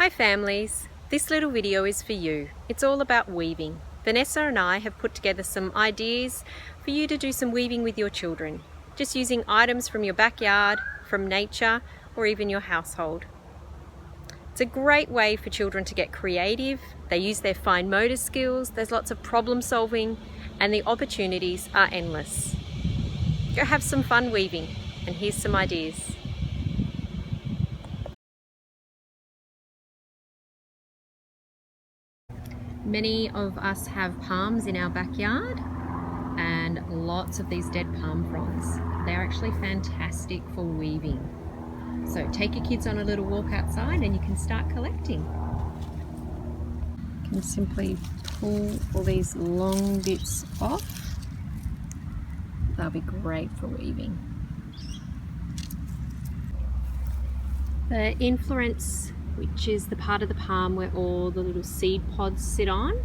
Hi families, this little video is for you. It's all about weaving. Vanessa and I have put together some ideas for you to do some weaving with your children, just using items from your backyard, from nature, or even your household. It's a great way for children to get creative. They use their fine motor skills, there's lots of problem solving, and the opportunities are endless. Go have some fun weaving, and here's some ideas. Many of us have palms in our backyard and lots of these dead palm fronds. They're actually fantastic for weaving. So take your kids on a little walk outside and you can start collecting. You can simply pull all these long bits off. They'll be great for weaving. The inflorescence, which is the part of the palm where all the little seed pods sit on,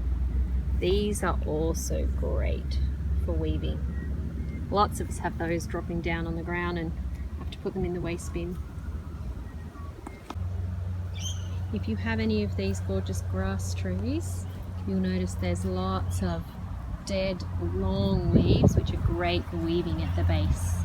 these are also great for weaving. Lots of us have those dropping down on the ground and have to put them in the waste bin. If you have any of these gorgeous grass trees, you'll notice there's lots of dead long leaves which are great for weaving at the base.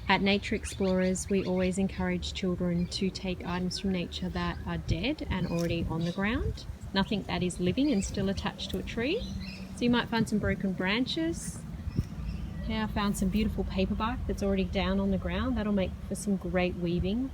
At Nature Explorers, we always encourage children to take items from nature that are dead and already on the ground, nothing that is living and still attached to a tree. So you might find some broken branches. Here I found some beautiful paper bark that's already down on the ground. That'll make for some great weaving.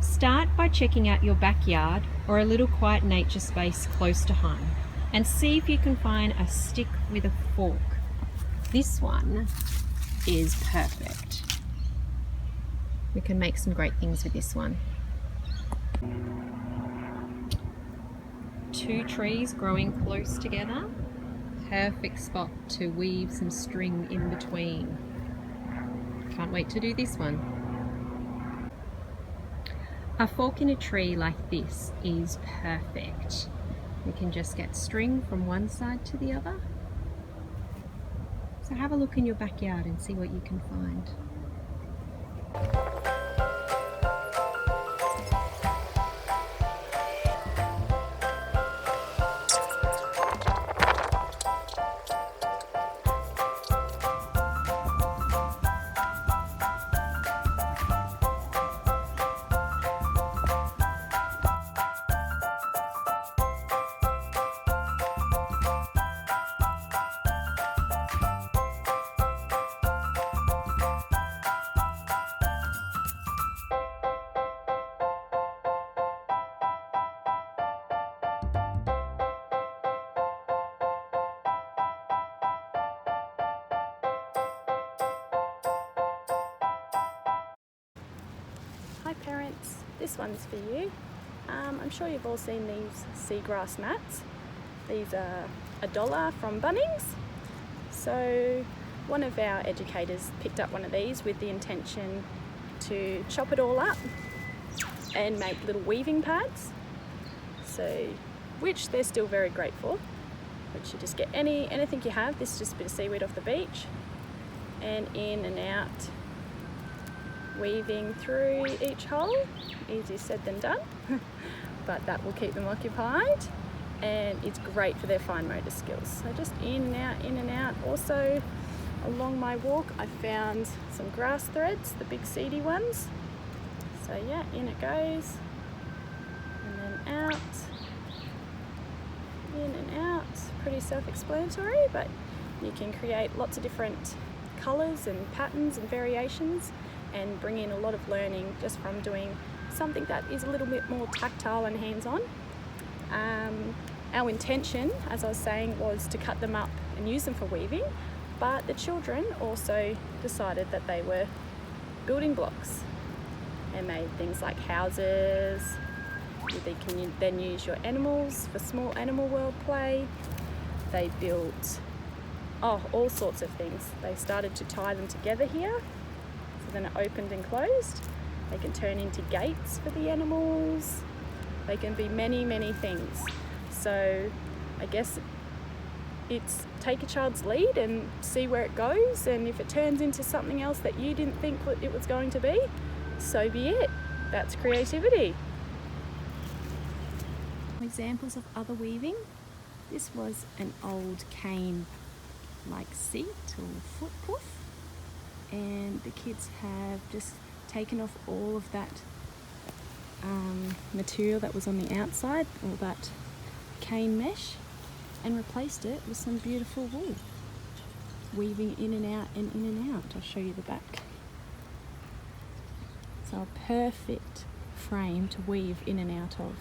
Start by checking out your backyard or a little quiet nature space close to home and see if you can find a stick with a fork. This one is perfect. We can make some great things with this one. 2 trees growing close together. Perfect spot to weave some string in between. Can't wait to do this one. A fork in a tree like this is perfect. We can just get string from one side to the other. So have a look in your backyard and see what you can find. Hi parents, this one's for you. I'm sure you've all seen these seagrass mats. These are $1 from Bunnings. So one of our educators picked up one of these with the intention to chop it all up and make little weaving pads. So which they're still very great for. Which you just get anything you have. This is just a bit of seaweed off the beach, and in and out, weaving through each hole. Easier said than done, but that will keep them occupied, and it's great for their fine motor skills. So just in and out. Also, along my walk, I found some grass threads, the big seedy ones. So yeah, in it goes, and then out, in and out. Pretty self-explanatory, but you can create lots of different colours and patterns and variations, and bring in a lot of learning just from doing something that is a little bit more tactile and hands-on. Our intention, as I was saying, was to cut them up and use them for weaving, but the children also decided that they were building blocks and made things like houses. They can then use your animals for small animal world play. They built all sorts of things. They started to tie them together here, so then it opened and closed. They can turn into gates for the animals. They can be many things. So I guess it's take a child's lead and see where it goes, and if it turns into something else that you didn't think it was going to be, so be it. That's creativity. Examples of other weaving. This was an old cane like seat or foot puff, and the kids have just taken off all of that material that was on the outside, all that cane mesh, and replaced it with some beautiful wool, weaving in and out and in and out. I'll show you the back. So a perfect frame to weave in and out of.